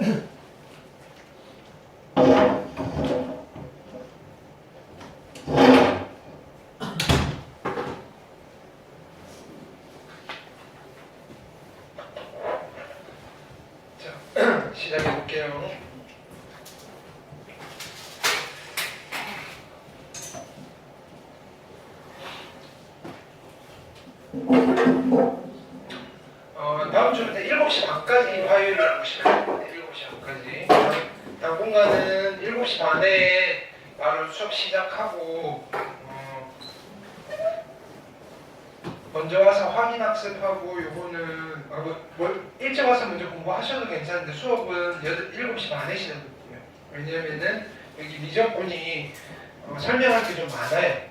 자, 시작해 볼게요. 다음 주부터 7시 반까지 화요일이라고 보시면 됩니다. 7시 반까지. 당분간은 7시 반에 바로 수업 시작하고 먼저 와서 확인학습하고 요거는 일찍 와서 먼저 공부하셔도 괜찮은데 수업은 7시 반에 시작해요. 왜냐면은 여기 미적분이 설명할 게 좀 많아요.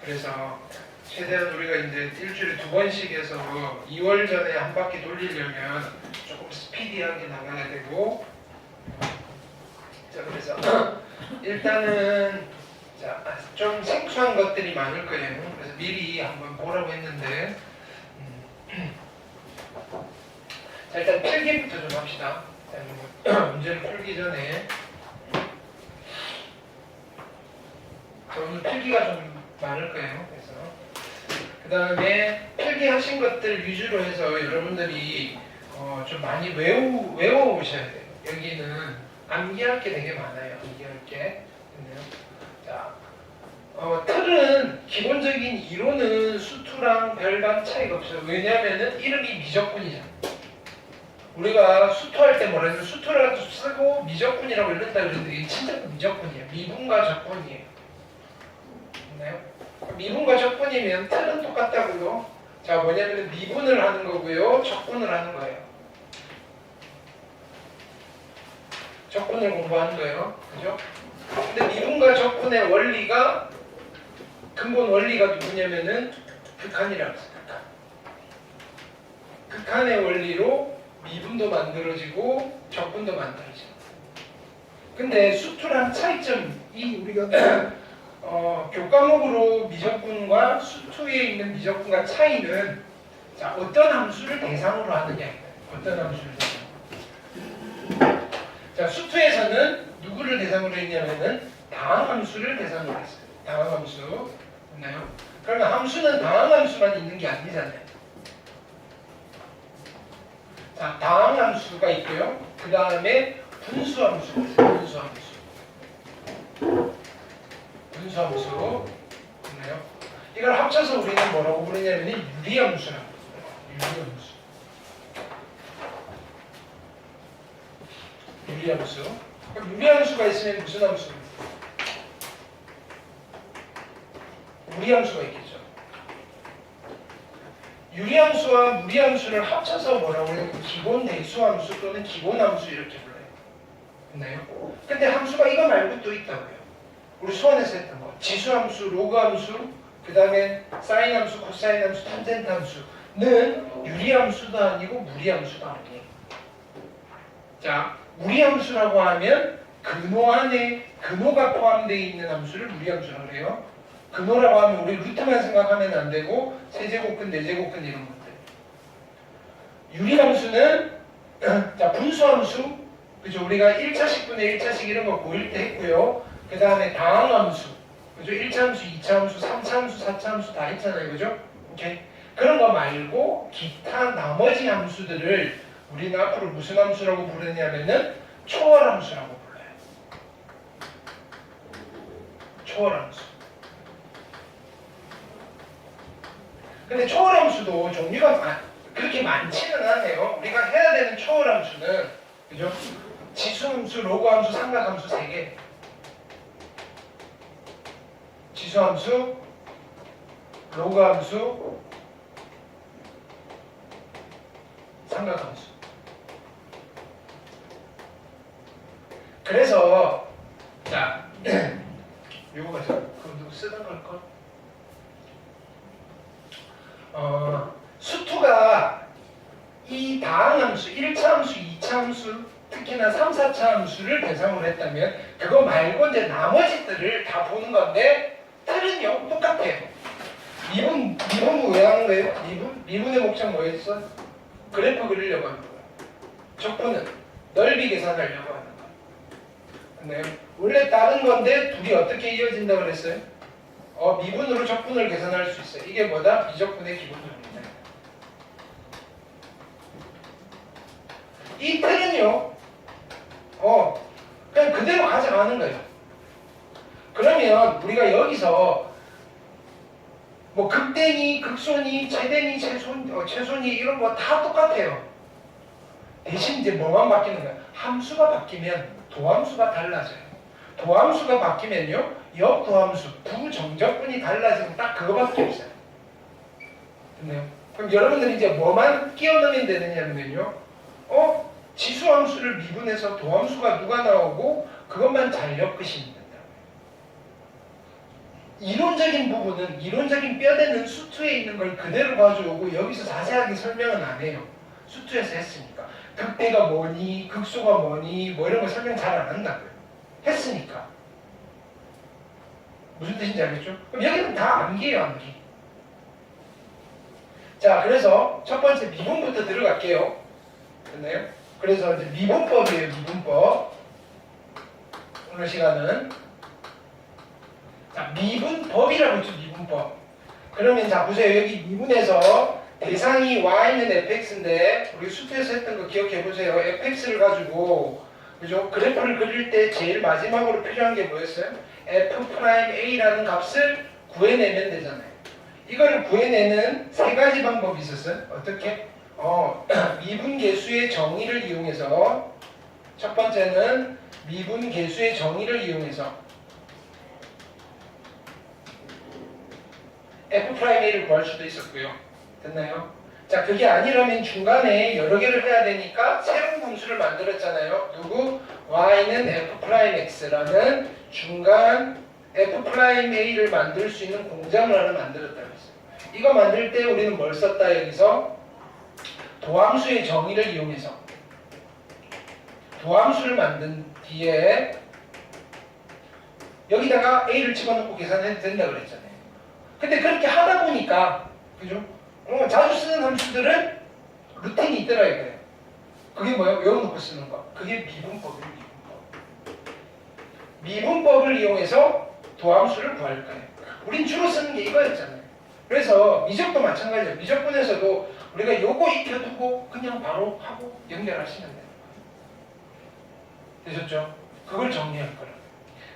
그래서 최대한 우리가 이제 일주일에 2번씩 해서 2월 전에 한 바퀴 돌리려면 조금 스피디하게 나가야 되고, 자 그래서 일단은 좀 생소한 것들이 많을 거예요. 그래서 미리 한번 보라고 했는데, 자 일단 필기부터 좀 합시다. 문제를 풀기 전에 오늘 필기가 좀 많을 거예요. 그래서 그 다음에 필기하신 것들 위주로 해서 여러분들이 좀 많이 외워오셔야 돼요. 여기는 암기할 게 되게 많아요. 암기할 게. 자, 틀은 기본적인 이론은 수투랑 별반 차이가 없어요. 왜냐하면은 이름이 미적분이잖아. 우리가 수투할 때 뭐라 해서 수투라도 쓰고 미적분이라고 읽는다 그랬는데 이게 진짜 미적분이에요. 미분과 적분이에요. 맞나요? 미분과 적분이면 틀은 똑같다고요. 자, 뭐냐면 미분을 하는 거고요. 적분을 하는 거예요. 적분을 공부하는 거예요. 그죠? 근데 미분과 적분의 원리가 근본 원리가 누구냐면은 극한이라고 했어요. 극한의 원리로 미분도 만들어지고 적분도 만들어지고. 근데 수투랑 차이점이 우리가 교과목으로 미적분과 수투에 있는 미적분과 차이는 자, 어떤 함수를 대상으로 하느냐. 어떤 함수를 대상으로. 자, 수투에서는 누구를 대상으로 했냐면은 다항함수를 대상으로 했어요. 다항함수. 맞나요? 그러면 함수는 다항함수만 있는 게 아니잖아요. 자, 다항함수가 있고요. 그 다음에 분수함수가 있어요. 분수함수. 맞나요? 이걸 합쳐서 우리는 뭐라고 부르냐면 유리함수라고 부르요. 유리함수. 그럼 유리함수가 있으면 무슨 함수? 무리함수가 있겠죠. 유리함수와 무리함수를 합쳐서 뭐라고 하냐면 기본 대수함수 또는 기본함수 이렇게 불러요. 맞나요? 근데 함수가 이거 말고 또 있다고요. 우리 수원에서 했던 거. 지수함수, 로그함수, 그 다음에 사인함수, 코사인함수, 탄젠트함수는 유리함수도 아니고 무리함수도 아니에요. 자, 무리함수라고 하면 근호 안에 근호가 포함되어 있는 함수를 무리함수라고 해요. 근호라고 하면 우리 루트만 생각하면 안 되고 세제곱근, 네제곱근 이런 것들. 유리함수는 자, 분수함수, 그죠? 우리가 1차식분의 1차식 이런 거 고1 때 했고요. 그 다음에 다항함수, 그죠? 1차함수, 2차함수, 3차함수, 4차함수 다 했잖아요, 그죠? 오케이. 그런 거 말고 기타 나머지 함수들을 우리는 앞으로 무슨 함수라고 부르냐면은 초월함수라고 불러요. 초월함수. 근데 초월함수도 종류가 그렇게 많지는 않아요. 우리가 해야 되는 초월함수는 그죠? 지수함수, 로그함수, 삼각함수 3개. 지수함수, 로그함수, 삼각함수. 그래서 자 요거가 그럼 누구 쓰던 걸걸? 수투가 이 다항함수, 1차 함수, 2차 함수, 특히나 3, 4차 함수를 대상으로 했다면 그거 말고 이제 나머지들을 다 보는 건데 틀은요 똑같아요. 미분 왜 하는 거예요? 미분의 목적 뭐였어? 그래프 그리려고 하는 거예요. 적분은 넓이 계산하려고 하는 거. 근데 원래 다른 건데 둘이 어떻게 이어진다 그랬어요? 미분으로 적분을 계산할 수 있어요. 이게 뭐다? 미적분의 기본적입니다. 이 틀은요, 그냥 그대로 가져가는 거예요. 그러면 우리가 여기서 뭐 극대니, 극소니, 최대니, 최소니 이런 거 다 똑같아요. 대신 이제 뭐만 바뀌는 거야? 함수가 바뀌면 도함수가 달라져요. 도함수가 바뀌면요, 역도함수, 부정적분이 달라지면 딱 그거밖에 없어요. 됐나요? 그럼 여러분들이 이제 뭐만 끼워 넣으면 되느냐면요, 지수함수를 미분해서 도함수가 누가 나오고 그것만 잘 엮으시면 된다고요. 이론적인 부분은 이론적인 뼈대는 수투에 있는 걸 그대로 가져오고 여기서 자세하게 설명은 안 해요. 수투에서 했으니까. 극대가 뭐니, 극소가 뭐니, 뭐 이런 거 설명 잘 안 한다고요. 했으니까. 무슨 뜻인지 알겠죠? 그럼 여기는 다 암기예요, 암기. 자, 그래서 첫 번째 미분부터 들어갈게요. 됐나요? 그래서 이제 미분법이에요, 미분법. 오늘 시간은. 자, 미분법이라고 했죠, 미분법. 그러면 자, 보세요. 여기 미분에서 대상이 y는 fx인데, 우리 수트에서 했던 거 기억해 보세요. fx를 가지고, 그죠? 그래프를 그릴 때 제일 마지막으로 필요한 게 뭐였어요? f'a라는 값을 구해내면 되잖아요. 이거를 구해내는 세 가지 방법이 있었어요. 어떻게? 미분계수의 정의를 이용해서, 첫 번째는 미분계수의 정의를 이용해서 f'a를 구할 수도 있었고요. 됐나요? 자, 그게 아니라면 중간에 여러 개를 해야 되니까 새로운 함수를 만들었잖아요. 누구? y는 f'x라는 중간 f'a를 만들 수 있는 공정을 하나 만들었다고 했어요. 이거 만들 때 우리는 뭘 썼다 여기서? 도함수의 정의를 이용해서 도함수를 만든 뒤에 여기다가 a를 집어넣고 계산해도 된다 그랬잖아요. 근데 그렇게 하다 보니까, 그죠? 자주 쓰는 함수들은 루틴이 있더라 이거예요. 그게 뭐예요? 외워놓고 쓰는 거. 그게 미분법이에요. 미분법을 이용해서 도함수를 구할 거예요. 우린 주로 쓰는 게 이거였잖아요. 그래서 미적도 마찬가지예요. 미적분에서도 우리가 요거 익혀두고 그냥 바로 하고 연결하시면 돼요. 되셨죠? 그걸 정리할 거라.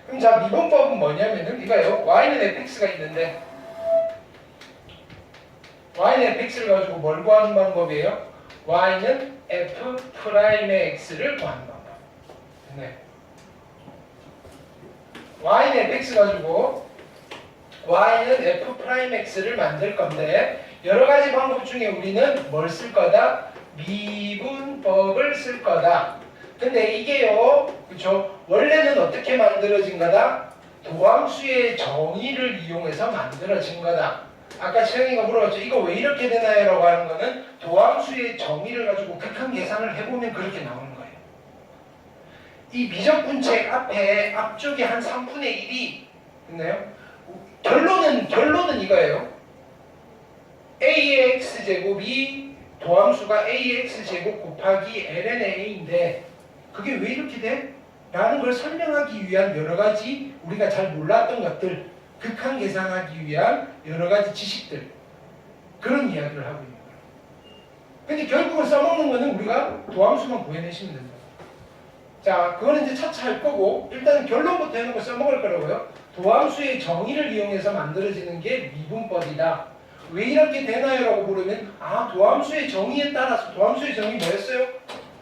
그럼 자, 미분법은 뭐냐면은 이거예요. y는 fx가 있는데 y는 fx를 가지고 뭘 구하는 방법이에요? y는 f'의 x를 구하는 방법. 네. y는 fx 가지고 y는 f'x를 만들 건데 여러 가지 방법 중에 우리는 뭘 쓸 거다? 미분법을 쓸 거다. 근데 이게요, 그쵸? 원래는 어떻게 만들어진 거다? 도함수의 정의를 이용해서 만들어진 거다. 아까 채영이가 물어봤죠. 이거 왜 이렇게 되나요? 라고 하는 거는 도함수의 정의를 가지고 극한 계산을 해보면 그렇게 나오는 거예요. 이 미적분책 앞에 앞쪽에 한 3분의 1이 있나요? 결론은 이거예요. a의 x제곱이 도함수가 a의 x제곱 곱하기 ln의 a인데 그게 왜 이렇게 돼? 라는 걸 설명하기 위한 여러 가지 우리가 잘 몰랐던 것들, 극한 계산하기 위한 여러 가지 지식들, 그런 이야기를 하고 있는 거예요. 근데 결국은 써먹는 거는 우리가 도함수만 구해내시면 된다. 자, 그거는 이제 차차 할 거고 일단 결론부터 해놓고 써먹을 거라고요. 도함수의 정의를 이용해서 만들어지는 게 미분법이다. 왜 이렇게 되나요? 라고 물으면 도함수의 정의에 따라서 도함수의 정의 뭐였어요?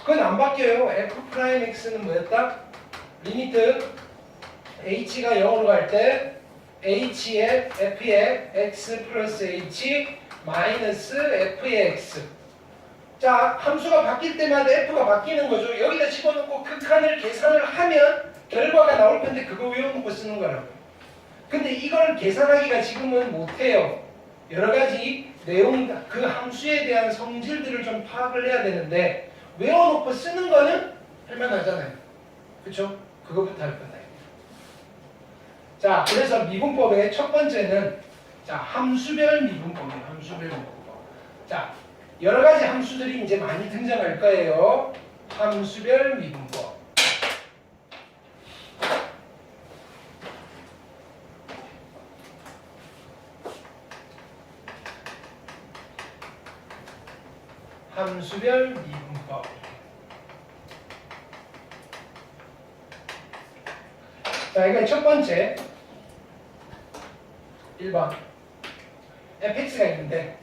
그건 안 바뀌어요. f'x는 뭐였다? 리미트 h가 0으로 갈 때 h의 f의 x 플러스 h 마이너스 f의 x. 자, 함수가 바뀔 때마다 f가 바뀌는 거죠. 여기다 집어넣고 극한을 계산을 하면 결과가 나올 텐데 그거 외워놓고 쓰는 거라고. 근데 이걸 계산하기가 지금은 못해요. 여러 가지 내용, 그 함수에 대한 성질들을 좀 파악을 해야 되는데 외워놓고 쓰는 거는 할만하잖아요. 그쵸? 그거부터 할 거다. 자, 그래서 미분법의 첫 번째는 자, 함수별 미분법이에요. 함수별 미분법. 자, 여러 가지 함수들이 이제 많이 등장할 거예요. 함수별 미분법. 함수별 미분법. 자, 이건 첫 번째 1번 fx가 있는데,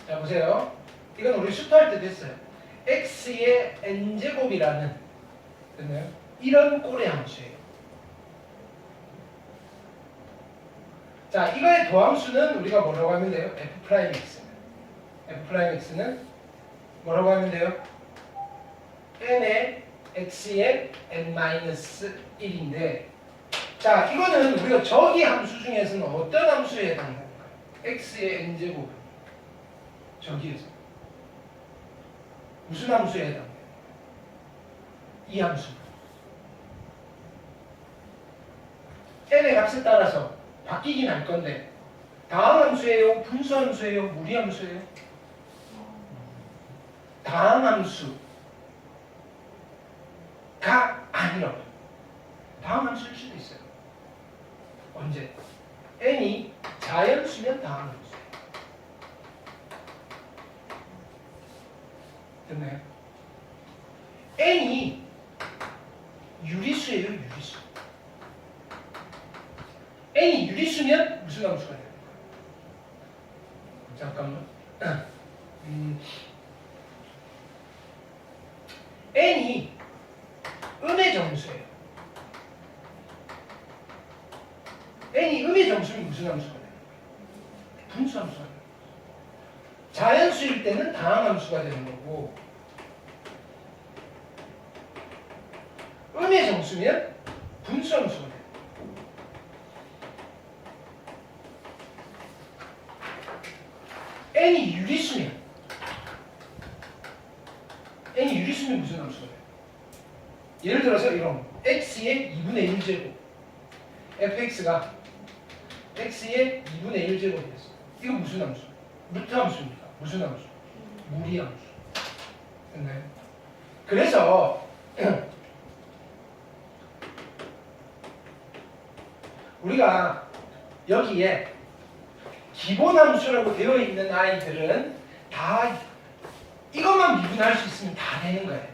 자 보세요. 이건 우리 수투할 때도 했어요. x의 n제곱이라는, 됐나요? 이런 꼴의 함수예요. 자, 이거의 도함수는 우리가 뭐라고 하면 돼요? f'x는 뭐라고 하면 돼요? n의 x의 n-1인데, 자, 이거는 우리가 저기 함수 중에서는 어떤 함수에 해당합니까? x의 n제곱, 저기에서 무슨 함수에 해당해요? 이 함수. n의 값에 따라서 바뀌긴 할 건데, 다항함수예요? 분수함수예요? 무리함수예요? 다항함수가 아니라고. 다항함수일 수도 있어요. 언제? n이 자연수면 다항함수예요. 됐나요? n이 유리수예요, 유리수. n이 유리수면 무슨 함수가 돼요? 잠깐만. n이 음의 정수예요. n이 음의 정수면 무슨 함수가 돼요? 분수함수가 돼요. 자연수일 때는 다항함수가 되는 거고, 음의 정수면 분수함수가 돼요. n이 유리수면 무슨 함수가 돼요? 예를 들어서 이런 x의 2분의 1제곱, fx가 x의 2분의 1제곱이었어요. 이거 무슨 함수? 루트 함수입니까? 무슨 함수? 무리 함수. 됐나요? 그래서 우리가 여기에 기본 함수라고 되어 있는 아이들은 다 이것만 미분할 수 있으면 다 되는 거예요.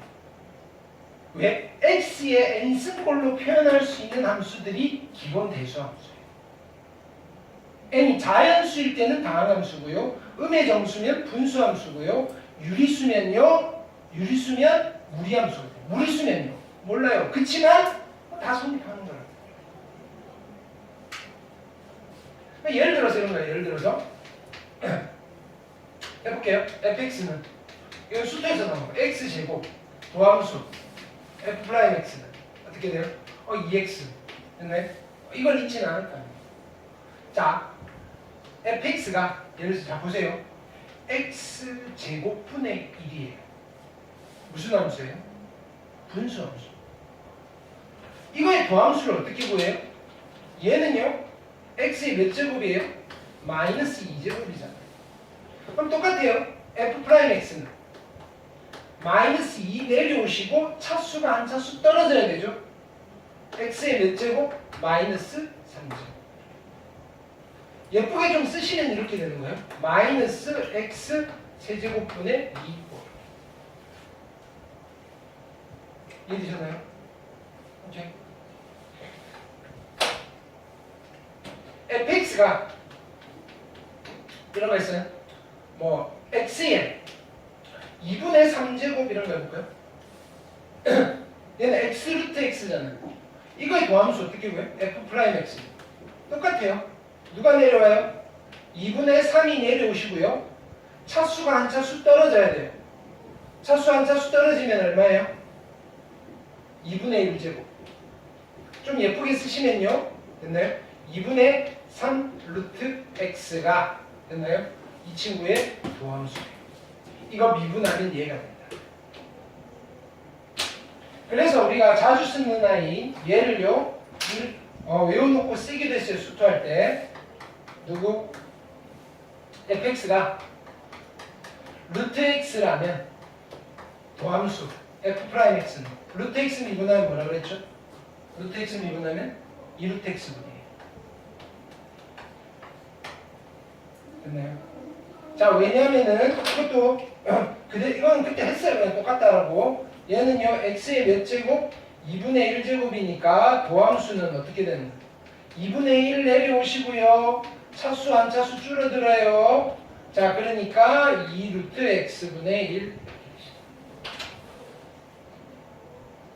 왜? x의 n승꼴로 표현할 수 있는 함수들이 기본 대수 함수예요. n이 자연수일 때는 다항함수고요, 음의 정수면 분수함수고요, 유리수면 무리함수거든요. 무리수면요 몰라요. 그치만 다 성립하는 거라고. 예를 들어서 이런 거예요. 예를 들어서 해볼게요. fx는 이건 수투에서 나온 거. x제곱 도함수 f'x는 어떻게 돼요? 2x. 됐나요? 이걸 잊지는 않을 거예요. 자, fx가 예를 들어서 자 보세요. x제곱분의 1이에요. 무슨 함수예요? 분수함수. 이거의 도함수를 어떻게 구해요? 얘는요, x의 몇 제곱이에요? 마이너스 2제곱이잖아요. 그럼 똑같아요. f'x는 마이너스 2 내려오시고 차수가 한 차수 떨어져야 되죠. x의 몇 제곱? 마이너스 3제곱. 예쁘게 좀 쓰시면 이렇게 되는 거예요. 마이너스 x 세제곱분의 2. 이해되셨나요? 오케이. fx가 이런 거 있어요. 뭐 x에 2분의 3제곱 이런 거 해볼까요? 얘는 x 루트 x잖아요. 이거의 도함수 어떻게 구해요? f'x. 똑같아요. 누가 내려와요? 2분의 3이 내려오시고요. 차수가 한 차수 떨어져야 돼요. 차수 한 차수 떨어지면 얼마예요? 2분의 1제곱. 좀 예쁘게 쓰시면요. 됐나요? 2분의 3 루트 x가 됐나요? 이 친구의 도함수예요. 이거 미분하면 얘가 된다. 그래서 우리가 자주 쓰는 아이 얘를요 외워놓고 쓰기도 했어요. 수투할 때 누구? fx가 루트 x라면 도함수 f 프라임 x는 루트 x 미분하면 뭐라 그랬죠? 루트 x 미분하면 2루트 x분이에요. 됐나요? 자, 왜냐면은 이것도 이건 그때 했어요. 그냥 똑같다라고. 얘는요 x의 몇 제곱? 2분의 1제곱이니까 도함수는 어떻게 되는 거예요? 2분의 1 내려오시고요. 차수 한 차수 줄어들어요. 자, 그러니까 2루트 x분의 1.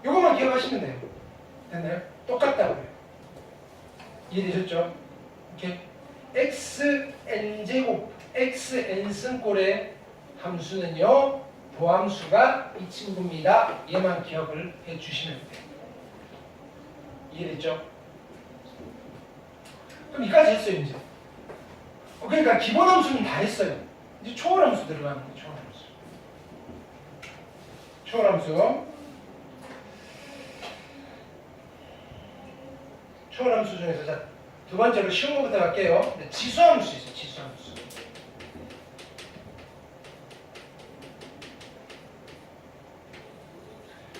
요거만 기억하시면 돼요. 됐나요? 똑같다고요. 이해되셨죠? 이렇게 xn제곱, xn승꼴의 함수는요 도함수가 이 친구입니다. 얘만 기억을 해주시면 돼요. 이해됐죠? 그럼 이까지 했어요 이제. 그러니까 기본 함수는 다 했어요. 이제 초월함수 들어가는 거예요. 초월함수. 초월함수 중에서 자, 두 번째로 쉬운 것부터 갈게요. 지수함수 있어요. 지수함수.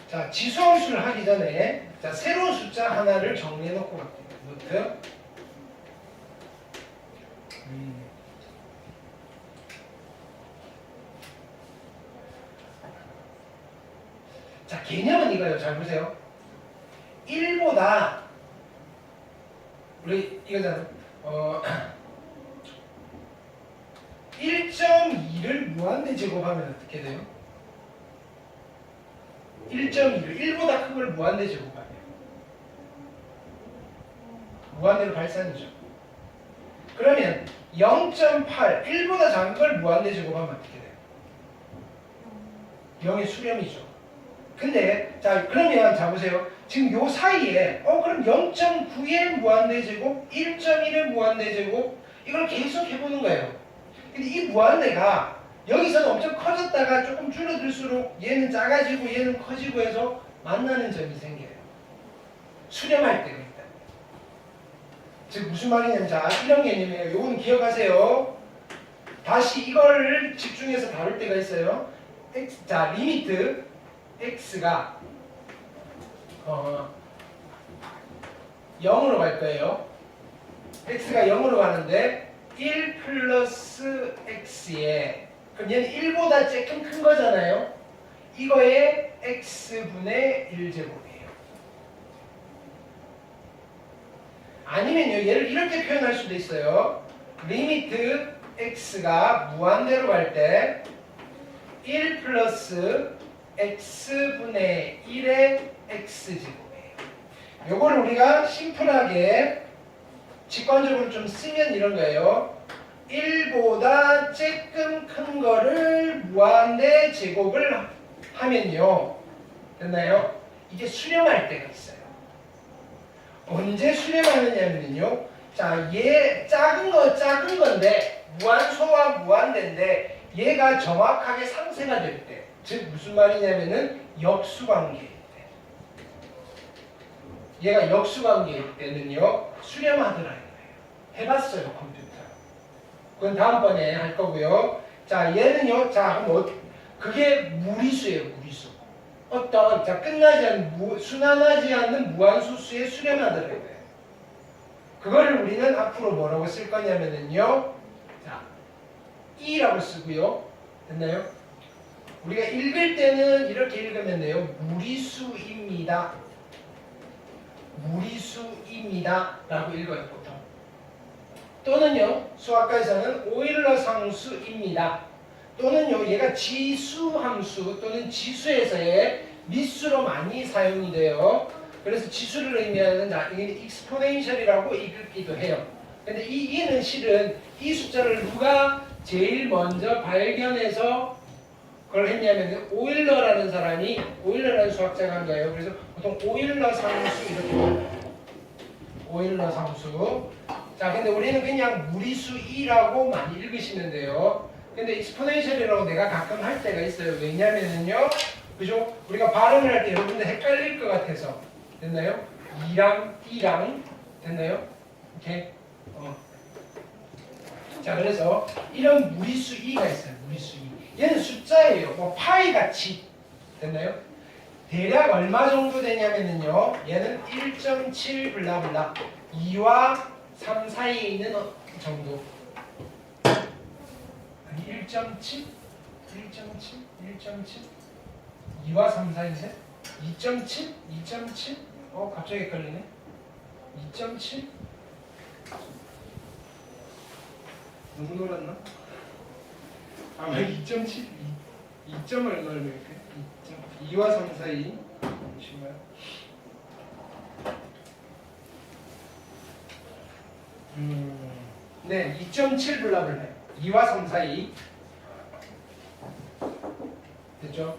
자, 지수함수를 하기 전에 자, 새로운 숫자 하나를 정리해 놓고 갈게요. 노트. 자, 개념은 이거예요. 잘 보세요. 1보다 우리 이거잖아. 1.2를 무한대 제곱하면 어떻게 돼요? 1.2를 1보다 큰 걸 무한대 제곱하면 무한대로 발산이죠. 그러면 0.8 1보다 작은 걸 무한대 제곱하면 어떻게 돼요? 0의 수렴이죠. 근데 자 그러면 자 보세요. 지금 요 사이에 그럼 0.9의 무한대 제곱, 1.1의 무한대 제곱 이걸 계속 해보는 거예요. 근데 이 무한대가 여기서는 엄청 커졌다가 조금 줄어들수록 얘는 작아지고 얘는 커지고 해서 만나는 점이 생겨요. 수렴할 때가 있다. 즉 무슨 말이냐면 자 이런 개념이에요. 요건 기억하세요. 다시 이걸 집중해서 다룰 때가 있어요. 자 리미트 x가 0으로 갈 거예요. x가 0으로 가는데 1 플러스 x에 그럼 얘는 1보다 조금 큰 거잖아요. 이거의 x분의 1제곱이에요. 아니면요 얘를 이렇게 표현할 수도 있어요. 리미트 x가 무한대로 갈 때 1 플러스 x분의 1의 x제곱이에요. 요걸 우리가 심플하게 직관적으로 좀 쓰면 이런 거예요. 1보다 조금 큰 거를 무한대 제곱을 하면요. 됐나요? 이게 수렴할 때가 있어요. 언제 수렴하느냐면요. 자, 얘 작은 건데 무한소와 무한대인데 얘가 정확하게 상쇄가 될 때. 즉 무슨 말이냐면은 역수관계일 때. 얘가 역수관계일 때는요. 수렴하더라 이거예요. 해봤어요 컴퓨터. 그건 다음번에 할 거고요. 자 얘는요. 자 그게 무리수예요. 무리수. 어떤 자 끝나지 않는 순환하지 않는 무한소수에 수렴하더라 이거예요. 그거를 우리는 앞으로 뭐라고 쓸 거냐면은요. 자 2라고 쓰고요. 됐나요? 우리가 읽을 때는 이렇게 읽으면 돼요. 무리수입니다. 무리수입니다. 라고 읽어요, 보통. 또는요, 수학과에서는 오일러 상수입니다. 또는요, 얘가 지수함수 또는 지수에서의 미수로 많이 사용이 돼요. 그래서 지수를 의미하는 이게 익스포넨셜이라고 읽기도 해요. 근데 이는 실은 이 숫자를 누가 제일 먼저 발견해서 그걸 했냐면 오일러라는 사람이 오일러라는 수학자가 한 거예요. 그래서 보통 오일러 상수 이렇게 불러요. 오일러 상수. 자, 근데 우리는 그냥 무리수 2라고 많이 읽으시면 돼요. 근데 익스포넨셜이라고 내가 가끔 할 때가 있어요. 왜냐면은요, 그죠? 우리가 발음을 할 때 여러분들 헷갈릴 것 같아서 됐나요? 2랑 D랑 됐나요? 이렇게. 자, 그래서 이런 무리수 2가 있어요. 무리수 2. 얘는 숫자예요. 뭐 파이 같이 됐나요? 대략 얼마 정도 되냐면요. 얘는 1.7 블라블라 2와 3 사이에 있는 정도. 아니 1.7? 2와 3 사이인데? 2.7? 갑자기 헷갈리네. 2.7? 너무 놀았나? 아마 2.7? 2점 얼마를 넣을까요? 2와 3 사이. 잠시만요. 네, 2.7 블라블라 2와 3 사이. 됐죠?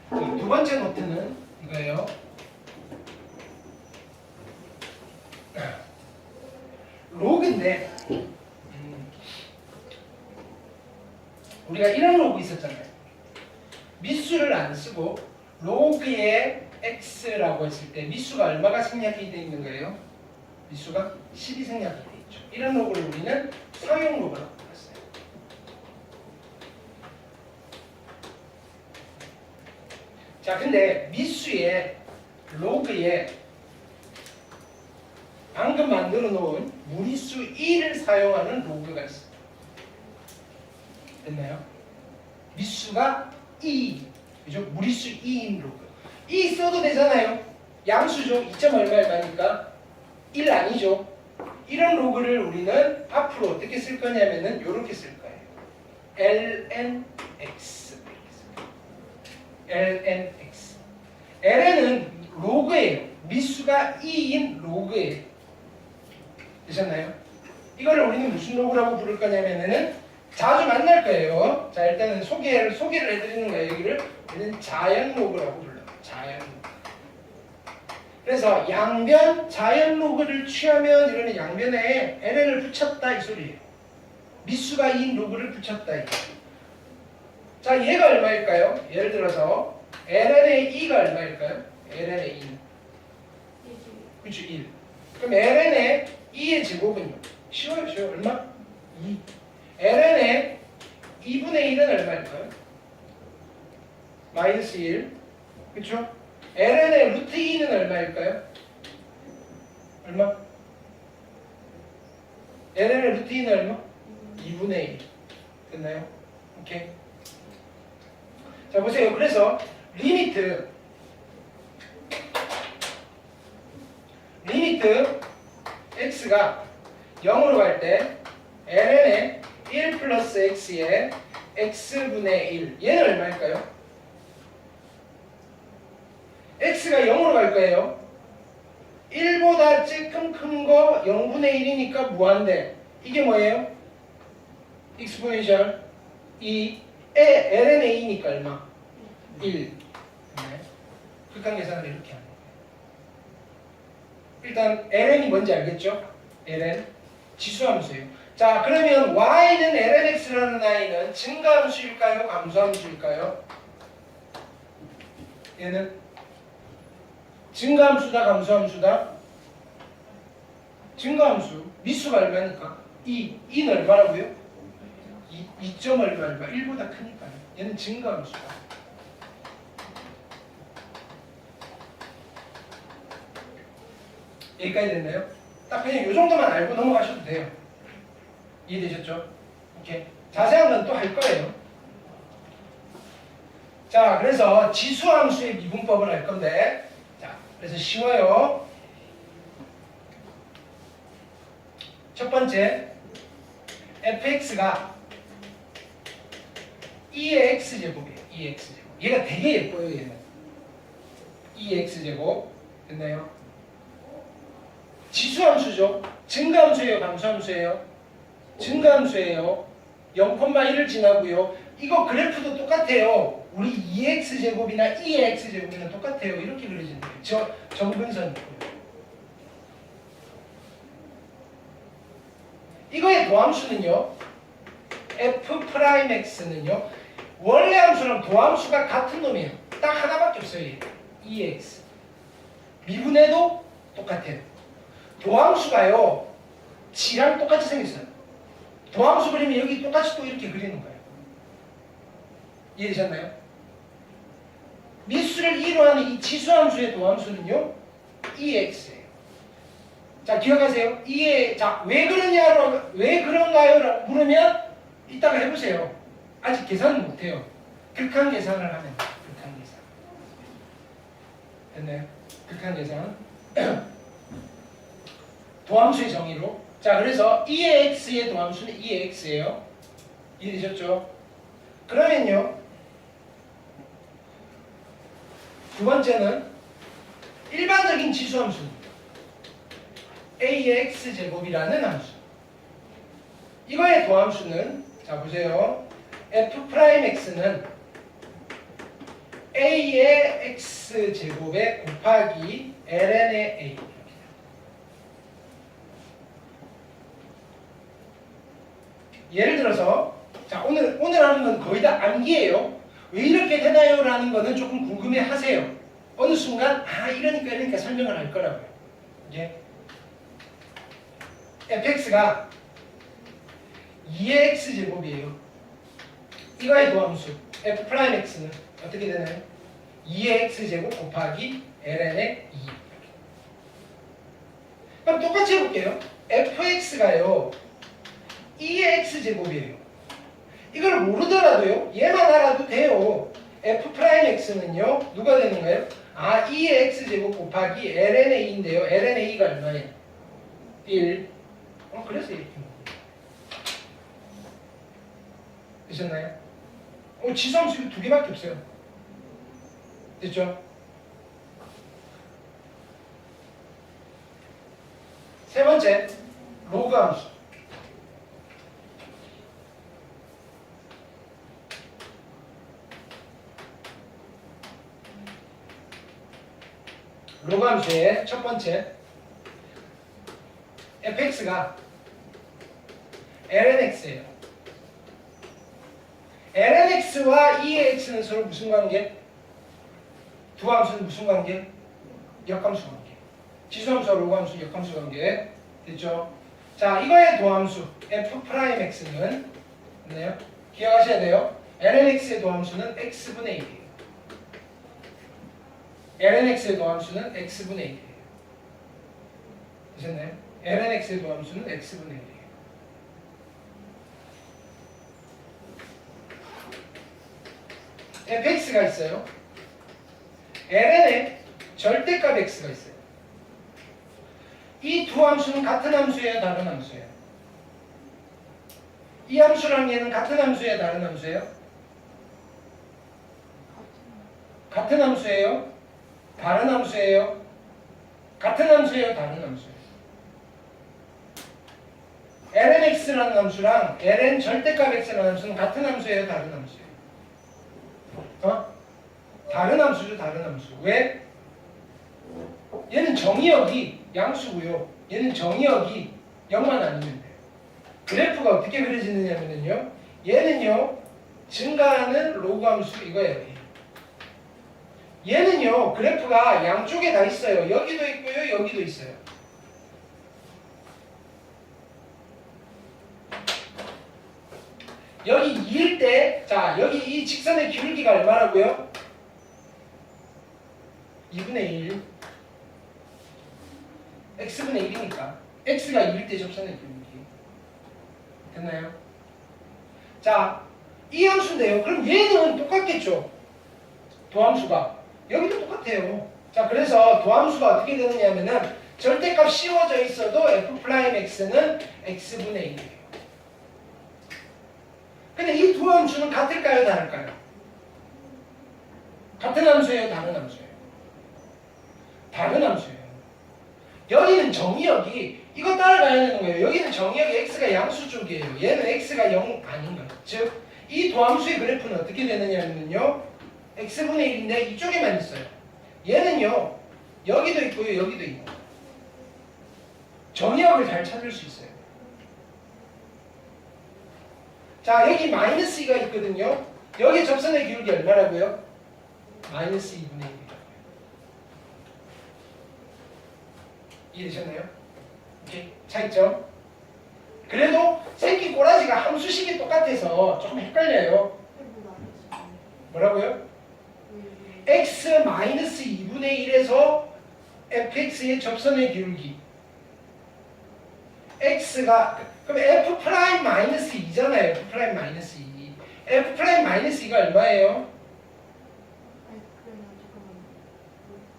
두 번째 노트는 이거예요. 로그인데 우리가 이런 로그 있었잖아요. 미수를 안 쓰고 로그에 x라고 했을 때 미수가 얼마가 생략이 되어 있는 거예요? 미수가 10이 생략이 되어 있죠. 이런 로그를 우리는 상용 로그라고 불렀어요. 자, 근데 미수의 로그에 방금 만들어 놓은 무리수 2를 사용하는 로그가 있어요. 됐나요? 미수가 2, 그죠? 무리수 2인 로그. 2 써도 되잖아요. 양수죠. 2점 얼마니까 1 아니죠. 이런 로그를 우리는 앞으로 어떻게 쓸 거냐면은 이렇게 쓸 거예요. lnx lnx. ln은 로그예요. 미수가 2인 로그예요. 되셨나요? 이거를 우리는 무슨 로그라고 부를 거냐면은 자주 만날 거예요. 자, 일단은 소개를 해드리는 거예요. 여기는 자연 로그라고 불러요. 자연 로그. 그래서 양변 자연 로그를 취하면 이러는 양변에 ln을 붙였다 이 소리예요. 미수가 2인 로그를 붙였다 이. 자, 얘가 얼마일까요? 예를 들어서 ln의 2가 얼마일까요? ln의 2는 그렇죠, 1. 그럼 ln의 2의 제곱은요? 쉬워요. 얼마? 2. ln의 2분의 1은 얼마일까요? 마이너스 1. 그렇죠? ln의 루트 2는 얼마일까요? 얼마? ln의 루트 2는 얼마? 2분의 1. 됐나요? 오케이. 자, 보세요. 그래서 리미트 x가 0으로 갈 때 ln의 1 플러스 x의 x분의 1. 얘는 얼마일까요? x가 0으로 갈 거예요. 1보다 조금 큰 거 0분의 1이니까 무한대. 이게 뭐예요? 익스포넨셜 2에 ln의 2니까 얼마? 1. 네. 극한 계산을 이렇게 하는 거예요. 일단 ln이 뭔지 알겠죠? ln 지수함수예요. 자, 그러면 y는 lnx라는 아이는 증가함수일까요? 감소함수일까요? 얘는 증가함수다, 감소함수다? 증가함수. 미수가 얼마니까? 2는 얼마라고요? 2점 얼마, 1보다 크니까요. 얘는 증가함수다. 여기까지 됐나요? 딱 그냥 이 정도만 알고 넘어가셔도 돼요. 이해되셨죠? 오케이. 자세한 건 또 할 거예요. 자, 그래서 지수함수의 미분법을 할 건데, 자, 그래서 쉬워요. 첫 번째, fx가 2의 x제곱이에요. 2의 x제곱. 얘가 되게 예뻐요, 얘는. 2의 x제곱. 됐나요? 지수함수죠. 증가함수예요, 감소함수예요? 증가함수예요. 0,1을 지나고요. 이거 그래프도 똑같아요. 우리 2x제곱이나 2의 x제곱이랑 똑같아요. 이렇게 그려지는 거예요. 정근선 있고요. 이거의 도함수는요. f'x는요. 원래 함수랑 도함수가 같은 놈이에요. 딱 하나밖에 없어요. 얘. 2x. 미분해도 똑같아요. 도함수가요. G랑 똑같이 생겼어요. 도함수 그리면 여기 똑같이 또 이렇게 그리는 거예요. 이해되셨나요? 미수를 2로 하는 이 지수함수의 도함수는요, EX예요. 자, 기억하세요. 자, 왜 그런가요? 물으면 이따가 해보세요. 아직 계산은 못해요. 극한 계산을 하면 돼요. 극한 계산. 됐나요? 극한 계산. 도함수의 정의로. 자, 그래서 EX의 도함수는 EX예요. 이해되셨죠? 그러면요, 두 번째는 일반적인 지수함수입니다. AX 제곱이라는 함수. 이거의 도함수는, 자 보세요. F'X는 A의 X 제곱에 곱하기 ln의 A. 예를 들어서, 자 오늘 하는 건 거의 다 암기예요. 왜 이렇게 되나요? 라는 거는 조금 궁금해 하세요. 어느 순간 이러니까 설명을 할 거라고요. 이게 fx가 2의 x제곱이에요. 이거의 도함수 f'x는 어떻게 되나요? 2의 x제곱 곱하기 ln의 2. 그럼 똑같이 해볼게요. fx가요 2의 x제곱이에요. 이걸 모르더라도요, 얘만 알아도 돼요. f'x는요 누가 되는가요? 2의 x제곱 곱하기 ln의 2인데요. ln의 2가 얼마예요? 1. 그래서 이렇게 되셨나요? 지수함수 두 개밖에 없어요. 됐죠? 세 번째, 로그 함수. 로그 함수의 첫 번째, fx가 lnx예요. lnx와 2의 x는 서로 무슨 관계? 두 함수는 무슨 관계? 역함수 관계. 지수함수와 로그함수 역함수 관계. 됐죠? 자, 이거의 도함수 f'x는 뭐네요? 기억하셔야 돼요. lnx의 도함수는 x분의 1이에요. lnx의 도함수는 x분의 1이에요. 되셨나요? lnx의 도함수는 x분의 1이에요. fx가 있어요. ln에 절대값 x가 있어요. 이 두 함수는 같은 함수예요, 다른 함수예요? 이 함수랑 얘는 같은 함수예요, 다른 함수예요? 같은 함수예요? 다른 함수예요? 같은 함수예요, 다른 함수예요? lnx라는 함수랑 ln 절대값 x라는 함수는 같은 함수예요, 다른 함수예요? 다른 함수죠, 다른 함수. 왜? 얘는 정의역이 양수고요. 얘는 정의역이 0만 아니면 돼요. 그래프가 어떻게 그려지느냐면요. 얘는요, 증가하는 로그 함수 이거예요. 얘는요, 그래프가 양쪽에 다 있어요. 여기도 있고요, 여기도 있어요. 여기 2일 때, 자, 여기 이 직선의 기울기가 얼마라고요? 2분의 1. x분의 1이니까. x가 2일 때 접선의 기울기. 됐나요? 자, 이 함수인데요. 그럼 얘는 똑같겠죠? 도함수가. 여기도 똑같아요. 자, 그래서 도함수가 어떻게 되느냐면은 절대값 씌워져 있어도 f'x는 x분의 1이에요. 근데 이 두 함수는 같을까요, 다를까요? 같은 함수예요, 다른 함수예요? 다른 함수예요. 여기는 정의역이 이거 따라가야 되는 거예요. 여기는 정의역이 x가 양수 쪽이에요. 얘는 x가 0 아닌 거예요. 즉, 이 도함수의 그래프는 어떻게 되느냐면요, x분의 1인데 이쪽에만 있어요. 얘는요, 여기도 있고요, 여기도 있고. 정의역을 잘 찾을 수 있어요. 자, 여기 마이너스 2가 있거든요. 여기 접선의 기울기 얼마라고요? 마이너스 2분의 1이라고요. 이해되셨나요? 오케이. 차이점. 그래도 생긴 꼬라지가 함수식이 똑같아서 조금 헷갈려요. 뭐라고요? x 마이너스 2분의 1에서 fx의 접선의 기울기 x가 그럼 f 프라임 마이너스 2잖아요. f 프라임 마이너스 2. f 프라임 마이너스 2가 얼마예요?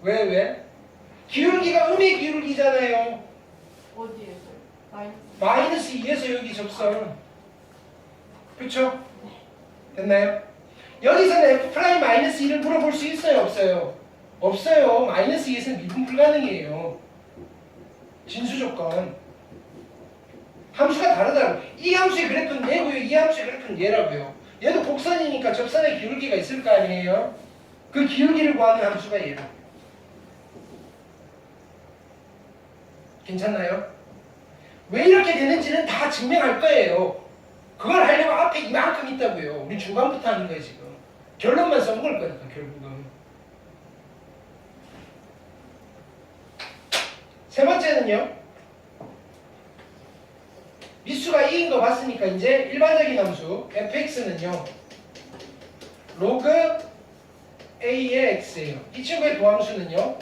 왜? 기울기가 음의 기울기잖아요. 어디에서요? 마이너스 2에서 여기 접선. 그쵸? 됐나요? 여기서는 f 프라임 마이너스 2를 물어볼 수 있어요? 없어요? 없어요. 마이너스 2에서는 미분 불가능이에요. 진수 조건. 함수가 다르다고. 이 함수의 그래프는 얘고요. 이 함수의 그래프는 얘라고요. 얘도 곡선이니까 접선의 기울기가 있을 거 아니에요? 그 기울기를 구하는 함수가 얘라고요. 괜찮나요? 왜 이렇게 되는지는 다 증명할 거예요. 그걸 하려면 앞에 이만큼 있다고요. 우리 중간부터 하는 거예요 지금. 결론만 써먹을 거니까 결국은. 세 번째는요. 미수가 2인 거 봤으니까 이제 일반적인 함수 fx는요. 로그 a의 x예요. 이 친구의 도함수는요.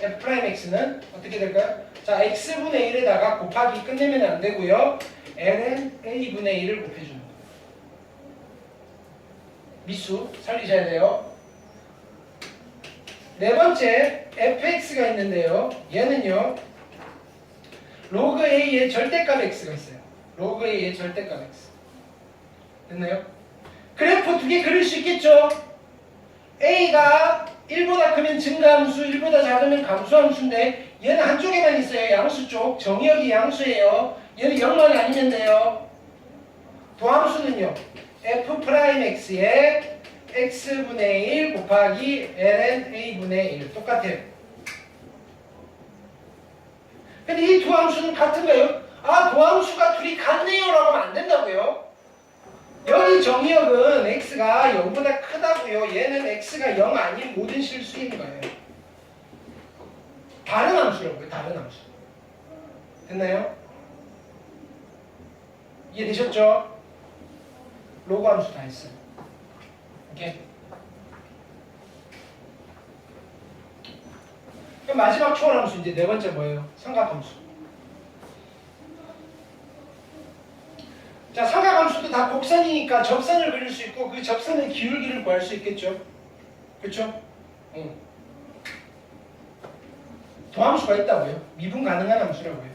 f'x는 어떻게 될까요? 자, x분의 1에다가 곱하기 끝내면 안 되고요. ln a분의 1을 곱해주는 거예요. 미수 살리셔야 돼요. 네 번째 fx가 있는데요. 얘는요. 로그 a의 절대값 x가 있어요. 로그 a의 절대값 x. 됐나요? 그래프 두 개 그릴 수 있겠죠? a가 1보다 크면 증가함수, 1보다 작으면 감소함수인데 얘는 한쪽에만 있어요. 양수 쪽. 정의역이 양수예요. 얘는 0만 아니면 돼요. 도함수는요. f'x에 x분의 1 곱하기 ln a분의 1 똑같아요. 근데 이 두 함수는 같은 거예요. 아, 도함수가 둘이 같네요 라고 하면 안 된다고요. 여기 정의역은 x가 0보다 크다고요. 얘는 x가 0 아닌 모든 실수인 거예요. 다른 함수라고요. 다른 함수. 됐나요? 이해되셨죠? 로그 함수 다 했어요. 오케이. 그럼 마지막 초월 함수 이제 네 번째 뭐예요? 삼각함수. 자, 삼각함수도 다 곡선이니까 접선을 그릴 수 있고 그 접선의 기울기를 구할 수 있겠죠? 그렇죠? 응. 도함수가 있다고요? 미분 가능한 함수라고요.